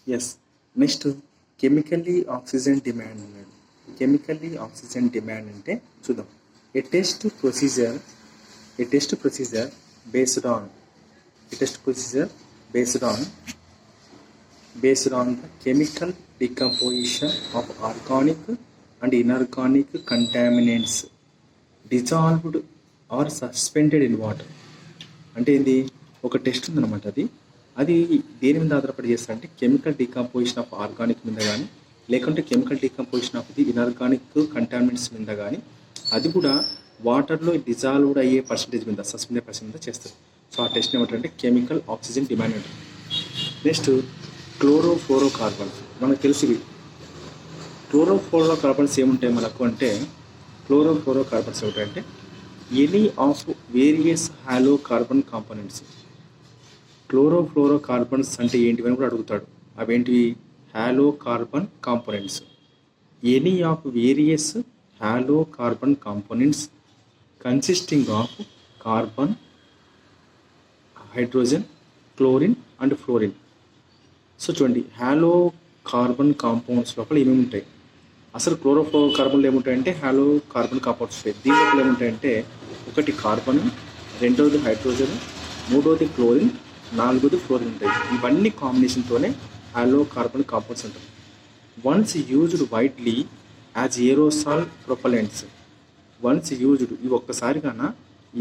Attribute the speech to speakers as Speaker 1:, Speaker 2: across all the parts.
Speaker 1: Yes. Next chemically oxygen demand అన్నాడు. Chemically oxygen demand అంటే చూద్దాం. A test procedure a test procedure based on a test procedure based on the chemical decomposition of organic and inorganic contaminants dissolved or suspended in water. అంటే ఇది ఒక test ఉందన్నమాట. అది దేని మీద ఆధారపడి చేస్తా అంటే కెమికల్ డికంపోజిషన్ ఆఫ్ ఆర్గానిక్ మీద కానీ, లేకుంటే chemical decomposition of the inorganic contaminants మీద కానీ, అది కూడా వాటర్లో డిజాల్వ్డ్ అయ్యే పర్సంటేజ్ మీద, సస్పెండెడ్ పర్సెంట్ మీద చేస్తారు. సో ఆ టెస్ట్ ఏమంటారంటే కెమికల్ ఆక్సిజన్ డిమాండ్ అంటారు. Next chlorofluorocarbons. మనకు తెలిసి క్లోరోఫ్లోరోకార్బన్స్ ఏముంటాయి మనకు అంటే, క్లోరోఫ్లోరోకార్బన్స్ ఏమిటంటే any of various halocarbon components. Chlorofluorocarbons అంటే ఏంటివని కూడా అడుగుతాడు. అవేంటివి? Halocarbon components. Any of various halocarbon components consisting of carbon, hydrogen, chlorine and fluorine. So చూడండి, హాలో కార్బన్ కాంపౌండ్స్ లోపల ఏమేమి ఉంటాయి? అసలు క్లోరోఫ్లోరోకార్బన్లు ఏముంటాయంటే హాలో కార్బన్ కాంపౌండ్స్ ఉంటాయి. దీని లోపల ఏముంటాయంటే ఒకటి కార్బన్, రెండవది హైడ్రోజన్, మూడవది క్లోరిన్, నాలుగోది ఫ్లోరిన్ ఉంటాయి. ఇవన్నీ కాంబినేషన్తోనే హాలో కార్బన్ కాంపౌండ్స్ ఉంటాయి. Once used widely as aerosol propellants. Once used, ఇవి ఒక్కసారి గాన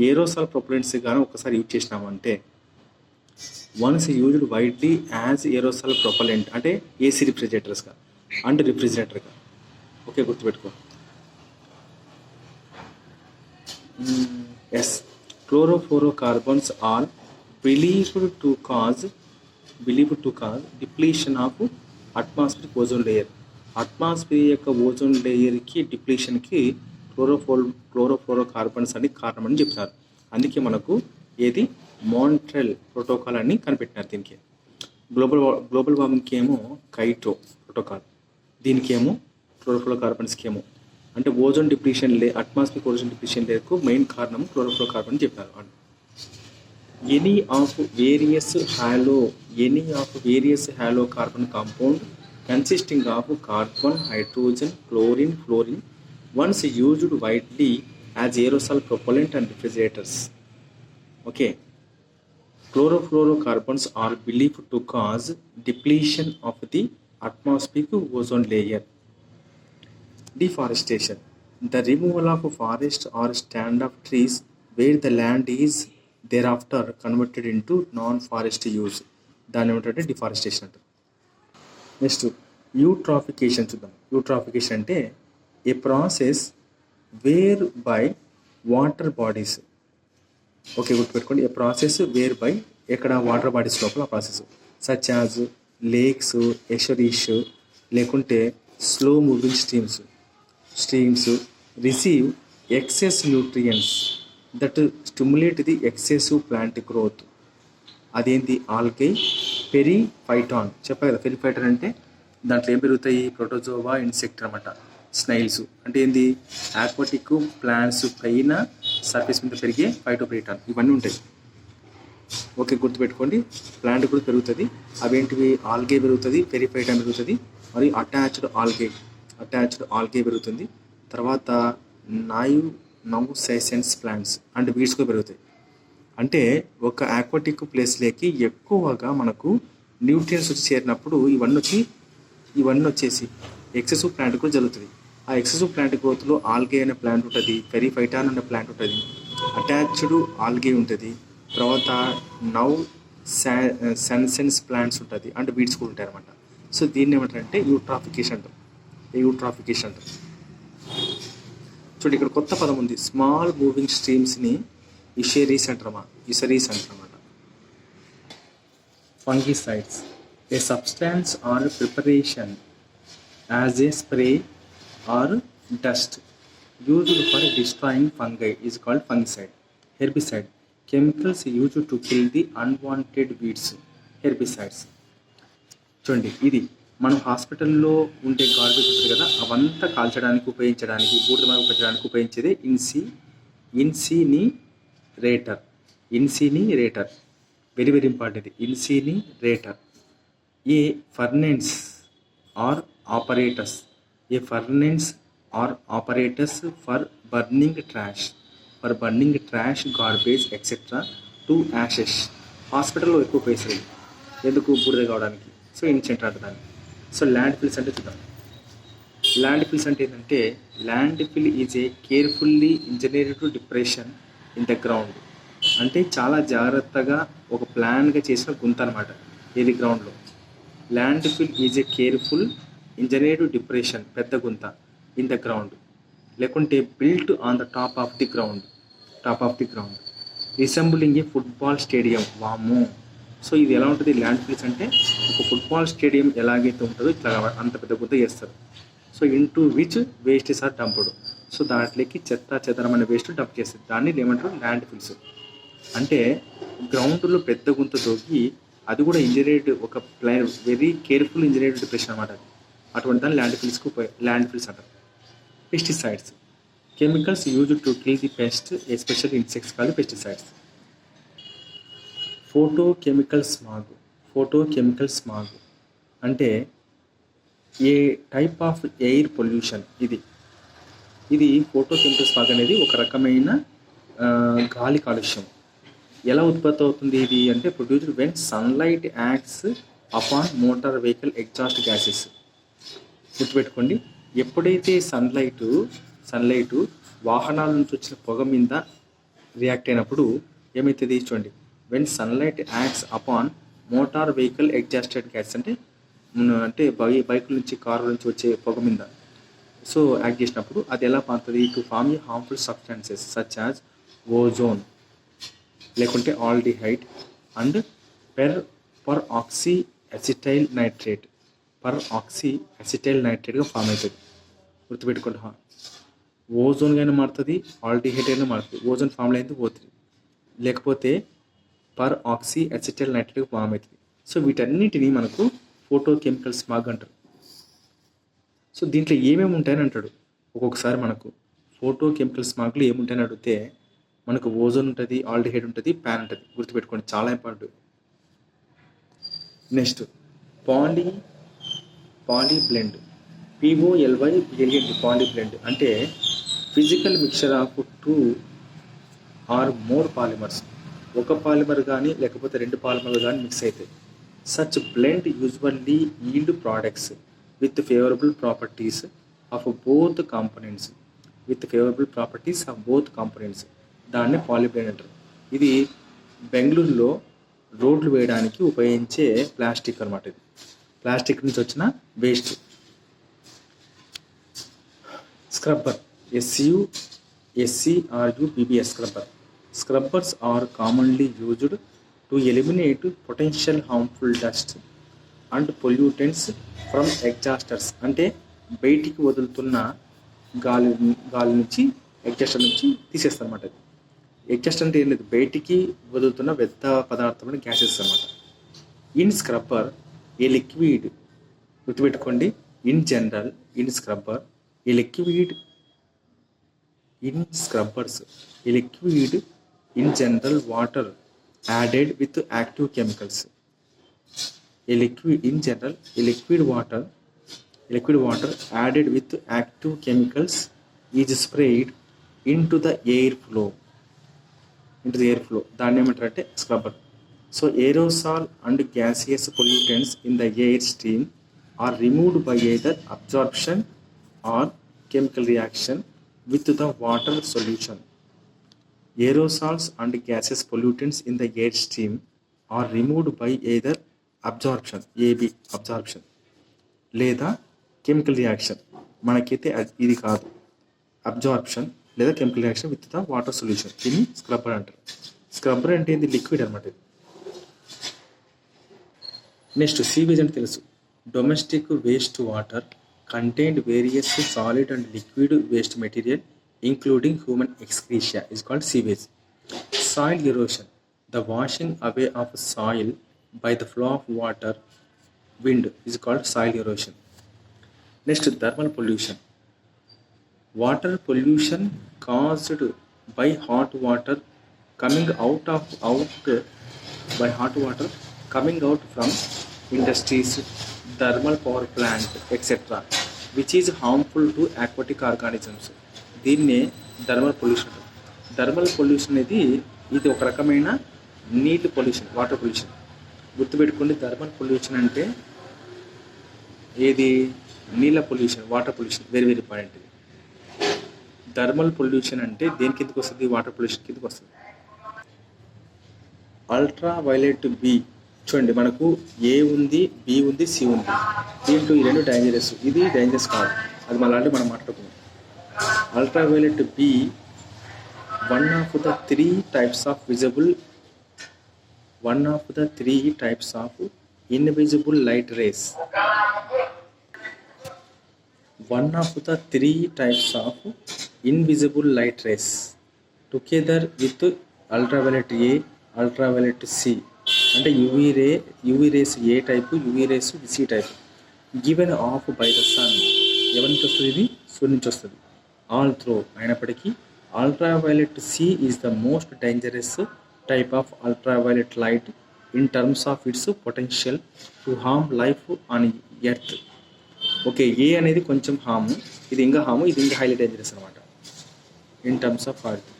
Speaker 1: ఏరోసాల్ ప్రొపలెంట్స్ గాన ఒక్కసారి యూజ్ చేసినామంటే, once used widely as aerosol propellant అంటే ఏసీ రిఫ్రిజిరేటర్స్గా అండ్ రిఫ్రిజిరేటర్గా. ఓకే, గుర్తుపెట్టుకో. Yes, chlorofluorocarbons are believed to cause depletion of atmospheric ozone layer. Atmosphere యొక్క ఓజోన్ లేయర్కి డిప్లీషన్కి క్లోరోఫ్లోరోకార్బన్స్ అని కారణమని చెప్తున్నారు. అందుకే మనకు ఏది మాంట్రియల్ ప్రోటోకాల్ అని కనిపెట్టినారు. దీనికి గ్లోబల్ వార్మింగ్కి ఏమో కైటో ప్రోటోకాల్, దీనికి ఏమో క్లోరోఫ్లోరోకార్బన్స్కి ఏమో అంటే ozone depletion atmosphere ozone depletion లేకు మెయిన్ కారణం క్లోరోఫ్లోరోకార్బన్ చెప్పారు. Any of various halocarbon compound consisting of carbon, hydrogen, chlorine, fluorine once used widely as aerosol propellant and refrigerators. Okay, chlorofluorocarbons are believed to cause depletion of the atmospheric ozone layer. Deforestation, the removal of forest or stand of trees where the land is thereafter converted into non-forest use. దాన్ని ఏమంటే deforestation అంటారు. Next యూట్రాఫికేషన్ చూద్దాం. Eutrophication అంటే a process whereby water bodies. Okay, గుర్తుపెట్టుకోండి. A process whereby, ఎక్కడ water bodies లోపల ఆ process such as lakes, estuaries, లేకుంటే slow moving streams receive excess nutrients that stimulate the excessive plant growth. అదేంటి? Algae, periphyton. చెప్పా కదా, పెరిఫైటాన్ అంటే దాంట్లో ఏం పెరుగుతాయి? ప్రోటోజోవా, ఇన్సెక్ట్ అనమాట. స్నైల్స్ అంటే ఏంది? ఆక్వాటిక్ ప్లాంట్స్ పైన సర్ఫేస్ మీద పెరిగే ఫైటోప్లాంక్టన్ ఇవన్నీ ఉంటాయి. ఓకే, గుర్తుపెట్టుకోండి. ప్లాంట్ కూడా పెరుగుతుంది. అవేంటివి? ఆల్గే పెరుగుతుంది, పెరిఫైటాన్ పెరుగుతుంది, మరియు అటాచ్డ్ ఆల్గే పెరుగుతుంది. తర్వాత నౌసైసెన్స్ ప్లాంట్స్ అండ్ వీడ్స్ కూడా పెరుగుతాయి. అంటే ఒక ఆక్వాటిక్ ప్లేస్లోకి ఎక్కువగా మనకు న్యూట్రియన్స్ వచ్చి చేరినప్పుడు ఇవన్నీ వచ్చేసి ఎక్సెసివ్ ప్లాంట్ కూడా జరుగుతుంది. ఆ ఎక్సెసివ్ ప్లాంట్ గ్రోత్లో ఆల్గే అనే ప్లాంట్ ఉంటుంది, పెరిఫైటాన్ అనే ప్లాంట్ ఉంటుంది, అటాచ్డ్ ఆల్గే ఉంటుంది, తర్వాత సన్సెన్స్ ప్లాంట్స్ ఉంటుంది అండ్ వీడ్స్ కూడా ఉంటాయి అనమాట. సో దీన్ని ఏమంటారంటే యూట్రాఫికేషన్ అంటారు. చూడండి, ఇక్కడ కొత్త పదం ఉంది. స్మాల్ మూవింగ్ స్ట్రీమ్స్ని ఇషరీస్ అంటారన్నమాట. Fungicides, a substance or preparation as a spray or dust used for destroying fungi is called fungicide. Herbicide, chemicals used to kill the unwanted weeds. Herbicides. చూడండి, ఇది మనం హాస్పిటల్లో ఉండే గార్బేజ్ ఉంటుంది కదా, అవంతా కాల్చడానికి ఉపయోగించడానికి, బూడిద ఉపయోగించడానికి ఉపయోగించేదే incinerator. Very very important. Incinerator. A furnace or operators a furnace or operators for burning trash garbage etcetera to ashes. హాస్పిటల్లో ఎక్కువ పైసలు ఎందుకు బూడిద కావడానికి. సో ఇన్సెంట్ అంటే దాన్ని. సో ల్యాండ్ ఫిల్స్ అంటే చూద్దాం. ల్యాండ్ ఫిల్స్ అంటే ఏంటంటే land fill is A carefully engineered depression in the ground. అంటే చాలా జాగ్రత్తగా ఒక ప్లాన్గా చేసిన గుంత అనమాట ఏది గ్రౌండ్లో. Landfill is a careful engineered depression పెద్ద గుంత ఇన్ ద గ్రౌండ్, లేకుంటే built on the top of the ground resembling a football stadium. వాము. సో ఇది ఎలా ఉంటుంది ల్యాండ్ ఫిల్స్ అంటే ఒక ఫుట్బాల్ స్టేడియం ఎలాగైతే ఉంటుందో ఇట్లా అంత పెద్ద గుంత చేస్తారు. So into which wastes are dumped. సో దాంట్లోకి చెదరమైన వేస్ట్ డంప్ చేస్తారు. దాన్ని ఏమంటారు ల్యాండ్ ఫిల్స్. అంటే గ్రౌండ్లో పెద్ద గుంత తోకి అది కూడా ఇంజనీర్డ్ ఒక plan very careful engineered depression అనమాట. అది అటువంటి దాన్ని ల్యాండ్ ఫిల్స్ అంటారు. Pesticides chemicals used to kill the pest especial insects కాదు పెస్టిసైడ్స్. ఫోటోకెమికల్ స్మాగ్ అంటే a type of air pollution. ఇది ఫోటోకెమికల్ స్మాగ్ అనేది ఒక రకమైన గాలి కాలుష్యం. ఎలా ఉత్పత్తి అవుతుంది ఇది అంటే produced when sunlight acts upon motor vehicle exhaust gases. గుర్తుపెట్టుకోండి, ఎప్పుడైతే సన్లైట్ వాహనాల నుంచి వచ్చిన పొగ మీద రియాక్ట్ అయినప్పుడు ఏమవుతుంది చూడండి. When sunlight acts upon motor vehicle exhausted gas అంటే బైకుల నుంచి కారుల నుంచి వచ్చే పొగ మీద సో యాక్ట్ చేసినప్పుడు అది ఎలా పారుతుంది to form a harmful substances such as ozone లేకుంటే aldehyde and peroxyacetyl నైట్రేట్గా ఫామ్ అవుతుంది. గుర్తుపెట్టుకోండి, ఓజోన్ అయినా మారుతుంది, ఆల్డిహైడ్ అయినా మారుతుంది. ఓజోన్ ఫామ్లో అయితే పోతుంది, లేకపోతే పర్ ఆక్సీ అసిటైల్ నైట్రేట్గా ఫామ్ అవుతుంది. సో వీటన్నిటిని మనకు ఫోటోకెమికల్ స్మాగ్ అంటారు. సో దీంట్లో ఏమేమి ఉంటాయని అంటాడు. ఒక్కొక్కసారి మనకు ఫోటోకెమికల్ స్మాగ్లో ఏముంటాయని అడిగితే మనకు ఓజోన్ ఉంటుంది, ఆల్డిహైడ్ ఉంటుంది, ప్యాన్ ఉంటుంది. గుర్తుపెట్టుకోండి, చాలా important. Next poly blend POLY poly blend అంటే physical mixture of 2 or more polymers. ఒక పాలిమర్ కానీ లేకపోతే 2 పాలిమర్లు కానీ మిక్స్ అవుతాయి. Such blend usually yield products with favourable properties of both components. దాన్నే పాలీబ్లెండ్ అంటారు. ఇది బెంగళూరులో రోడ్లు వేయడానికి ఉపయోగించే ప్లాస్టిక్ అనమాట. ఇది ప్లాస్టిక్ నుంచి వచ్చిన waste. Scrubber SCRUBBS scrubbers are commonly used to eliminate potential harmful dust and pollutants from exhausters. అంటే బయటికి వదులుతున్న గాలి నుంచి ఎగ్జాస్టర్ నుంచి తీసేస్తారు అన్నమాట. ఎగ్జాస్ట్ అంటే ఏం లేదు, బయటికి వదులుతున్న వ్యర్థ పదార్థమైన గ్యాసెస్ అన్నమాట. In scrubber a liquid. గుర్తుపెట్టుకోండి, in scrubbers a liquid in general water added with active chemicals. A liquid water added with active chemicals is sprayed into the airflow. దాన్ని ఏమంటారంటే scrubber. So aerosol and gaseous pollutants in the air stream are removed by either absorption or chemical reaction with the water solution. Aerosols and gaseous pollutants in the air stream are removed by either absorption లేదా chemical reaction. మనకైతే ఇది కాదు, absorption లేదా chemical reaction with the water solution. దీన్ని scrubber అంటారు. Scrubber అంటే ఇది liquid అనమాట. ఇది నెక్స్ట్ సీవేజ్ అంటే తెలుసు. Domestic waste water contained various solid and liquid waste material including human excreta is called sewage. Soil erosion, the washing away of soil by the flow of wind is called soil erosion. Next, thermal pollution. Water pollution caused by hot water coming out from industries, thermal power plant etcetera which is harmful to aquatic organisms. దీన్నే thermal pollution. Thermal pollution అనేది ఇది ఒక రకమైన నీటి pollution, water pollution. గుర్తుపెట్టుకోండి, thermal pollution అంటే ఏది? నీళ్ళ pollution, water pollution. Very very important. Thermal pollution అంటే దేని కిందకి వస్తుంది? వాటర్ పొల్యూషన్ కిందకి వస్తుంది. అల్ట్రా వైలెట్ బి చూడండి, మనకు ఏ ఉంది, బి ఉంది, సి ఉంది. దీంట్లో ఈ రెండు డేంజరస్. ఇది డేంజరస్ కాదు, అది మళ్ళీ మనం మాట్లాడుకుందాం. Ultraviolet B one of the three types of invisible light rays. One of the three types of invisible light rays together with ultraviolet A, ultraviolet C అంటే UV rays A type, UV rays C type given off by the sun. ఎవరి నుంచి వస్తుంది? ఇది సూర్యుడి నుంచి వస్తుంది. All throw అయినప్పటికీ ultraviolet C is the most dangerous type of ultraviolet light in terms of its potential to harm life on earth. Okay, A అనేది కొంచెం హాము, ఇది ఇంకా హాము, ఇది ఇంకా హైలీ డేంజరస్ అనమాట. In terms of earth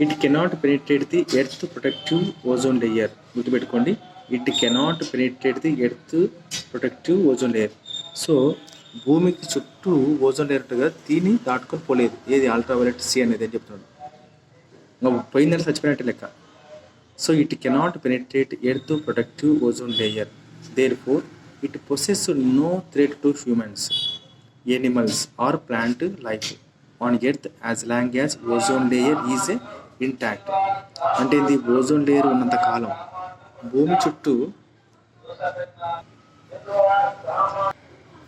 Speaker 1: it cannot penetrate the earth protective ozone layer. గుర్తుపెట్టుకోండి, it cannot penetrate the earth protective ozone layer. So భూమికి చుట్టూ ఓజోన్ లేయర్ ఉంటుంది కదా, దీన్ని దాటుకొని పోలేదు. ఏది? అల్ట్రావైలెట్ సి అనేది అని చెప్తున్నాడు. ఇంకా పోయిందని చచ్చిపోయినట్టు లెక్క. So it cannot penetrate earth protective ozone layer. Therefore it possesses no threat to humans, animals or plant life on earth as long as ozone layer is intact. అంటే ఇది ozone layer ఉన్నంత కాలం భూమి చుట్టూ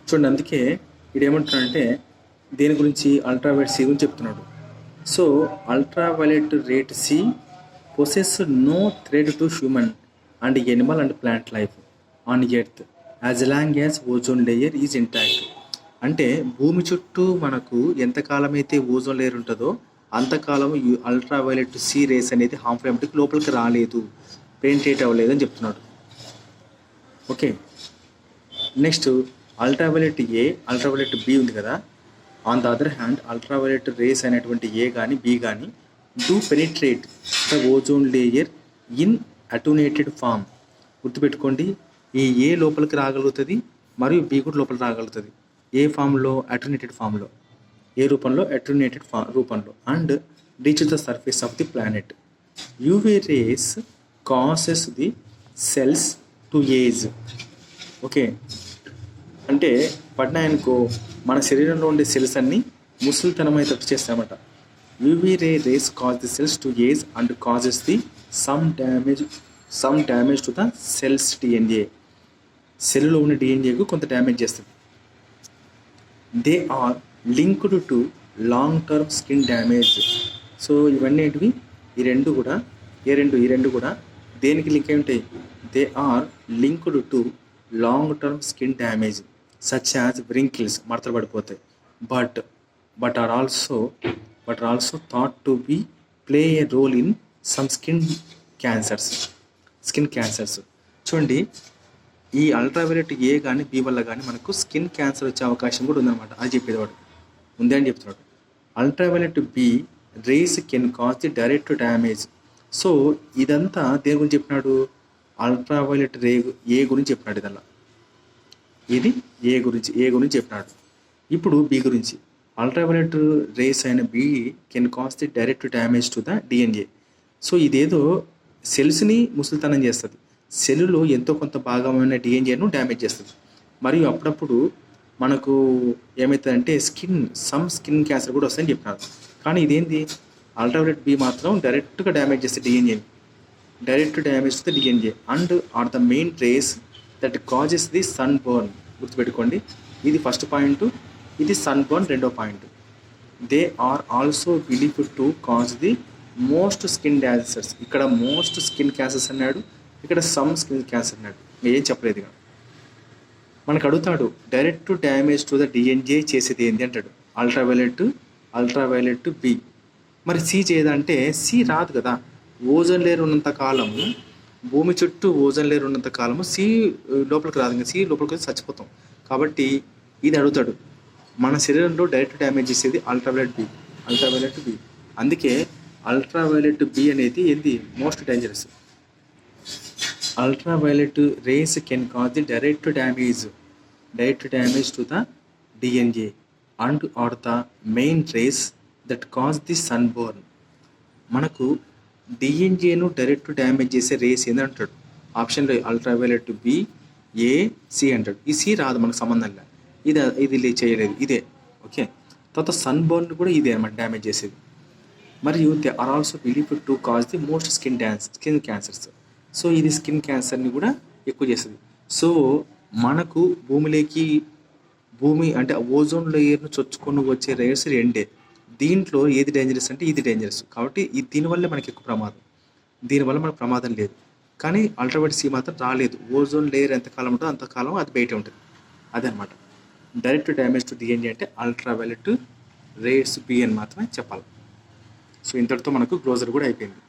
Speaker 1: చూడండి. అందుకే ఇది ఏమంటున్నాడంటే దేని గురించి? అల్ట్రావైలెట్ సి గురించి చెప్తున్నాడు. So ultraviolet ray C possess no threat to human and animal and plant life on earth as long as ozone layer is intact. అంటే భూమి చుట్టూ మనకు ఎంతకాలం అయితే ఓజోన్ లేయర్ ఉంటుందో అంతకాలం అల్ట్రావైలెట్ సి రేస్ అనేది హార్మ్ఫుల్ ఏమిటికి లోపలికి రాలేదు, పెనిట్రేట్ అవ్వలేదు అని చెప్తున్నాడు. Okay, next ultraviolet A, ultraviolet B ఉంది కదా. On the other hand ultraviolet rays అనేటువంటి ఏ కానీ బి కానీ do penetrate the ozone layer in attenuated form. గుర్తుపెట్టుకోండి, ఈ ఏ లోపలికి రాగలుగుతుంది మరియు బి కూడా లోపలికి రాగలుగుతుంది. ఏ ఫామ్లో? అటూనేటెడ్ ఫామ్లో. ఏ రూపంలో? అటూనేటెడ్ రూపంలో. And reach the surface of the planet. UV rays causes the cells to age. Okay, అంటే పడినాయనుకో మన శరీరంలో ఉండే సెల్స్ అన్నీ ముసలితనం అయితే చేస్తామట. UV rays cause the cells to age and causes the some damage to the cells DNA. సెల్లో ఉన్న డిఎన్ఏకు కొంత డ్యామేజ్ చేస్తుంది. They are linked to long term skin damage. So ఇవన్నీ ఏంటివి? ఈ రెండు కూడా దేనికి లింక్ అయి ఉంటాయి? They are linked to long term skin damage such as wrinkles, మడతలు పడిపోతాయి. But are also thought to be play a role in some skin cancers. చూడండి, ఈ అల్ట్రావైలెట్ ఏ కానీ బి వల్ల కానీ మనకు స్కిన్ క్యాన్సర్ వచ్చే అవకాశం కూడా ఉందన్నమాట. అది చెప్పేవాడు ఉంది అని చెప్తున్నాడు. Ultraviolet B rays can cause the direct damage. So ఇదంతా దేని గురించి చెప్పినాడు? అల్ట్రావైలెట్ ఏ గురించి చెప్పినాడు. ఇదల్లా ఇది ఏ గురించి చెప్పినాడు. ఇప్పుడు బి గురించి. అల్ట్రావైలెట్ రేస్ అయిన B can cause the direct damage to the DNA. So ఇదేదో సెల్స్ని ముసలితనం చేస్తుంది, సెల్లులో ఎంతో కొంత భాగమైన డిఎన్ఏను డ్యామేజ్ చేస్తుంది. మరియు అప్పుడప్పుడు మనకు ఏమవుతుందంటే స్కిన్ క్యాన్సర్ కూడా వస్తాయని చెప్పినారు. కానీ ఇదేంటి? అల్ట్రావైలెట్ బి మాత్రం డైరెక్ట్గా డ్యామేజ్ చేస్తుంది డిఎన్ఏని. Direct damage to the DNA and are the main rays that causes the sun burn. గుర్తుపెట్టుకోండి, ఇది ఫస్ట్ పాయింట్, ఇది సన్ బర్న్ రెండో point. They are also believed to cause the most skin cancers. ఇక్కడ most skin cancers అన్నాడు, ఇక్కడ some skin cancer అన్నాడు. ఏం చెప్పలేదు. ఇక మనకు అడుగుతాడు direct damage to the DNA చేసేది ఏంటి అంటాడు. Ultraviolet B. మరి సి చేయదంటే సి రాదు కదా. ఓజోన్ లేయర్ ఉన్నంత కాలం భూమి చుట్టూ ఓజోన్ లేయర్ ఉన్నంత కాలము లోపలికి రాదు, ఇంకా లోపలికి వచ్చి చచ్చిపోతాం. కాబట్టి ఇది అడుగుతాడు, మన శరీరంలో డైరెక్ట్ డ్యామేజ్ చేసేది అల్ట్రావైలెట్ బి. అందుకే అల్ట్రావైలెట్ బి అనేది ఏంది most dangerous. Ultraviolet rays can cause the direct damage to the DNA and are the main rays that cause the sunburn. మనకు డిఎన్ఏను డైరెక్ట్ డ్యామేజ్ చేసే రేస్ ఏంటంటాడు ఆప్షన్లో, అల్ట్రావైలెట్ బి, ఏ, C అంటాడు. ఈ సి రాదు మనకు సంబంధంగా, ఇది చేయలేదు, ఇదే ఓకే. తర్వాత సన్బర్న్ కూడా ఇదే అన్నమాట డ్యామేజ్ చేసేది. మరియు they are also believe to cause the most skin cancers. So ఇది స్కిన్ క్యాన్సర్ని కూడా ఎక్కువ చేస్తుంది. సో మనకు భూమి అంటే ఓజోన్ లేయర్ను చొచ్చుకొని వచ్చే రేస్ రెండే. దీంట్లో ఏది డేంజరస్ అంటే ఇది డేంజరస్. కాబట్టి దీనివల్లే మనకి ఎక్కువ ప్రమాదం, దీనివల్ల మనకు ప్రమాదం లేదు. కానీ అల్ట్రావైలెట్ సి మాత్రం రాలేదు. ఓజోన్ లేయర్ ఎంతకాలం ఉంటుందో అంతకాలం అది బయట ఉంటుంది. అదనమాట డైరెక్ట్ డ్యామేజ్ టు DNA అంటే అల్ట్రావైలెట్ రేస్ బి అని మాత్రమే చెప్పాలి. సో ఇంతటితో మనకు క్లోజర్ కూడా అయిపోయింది.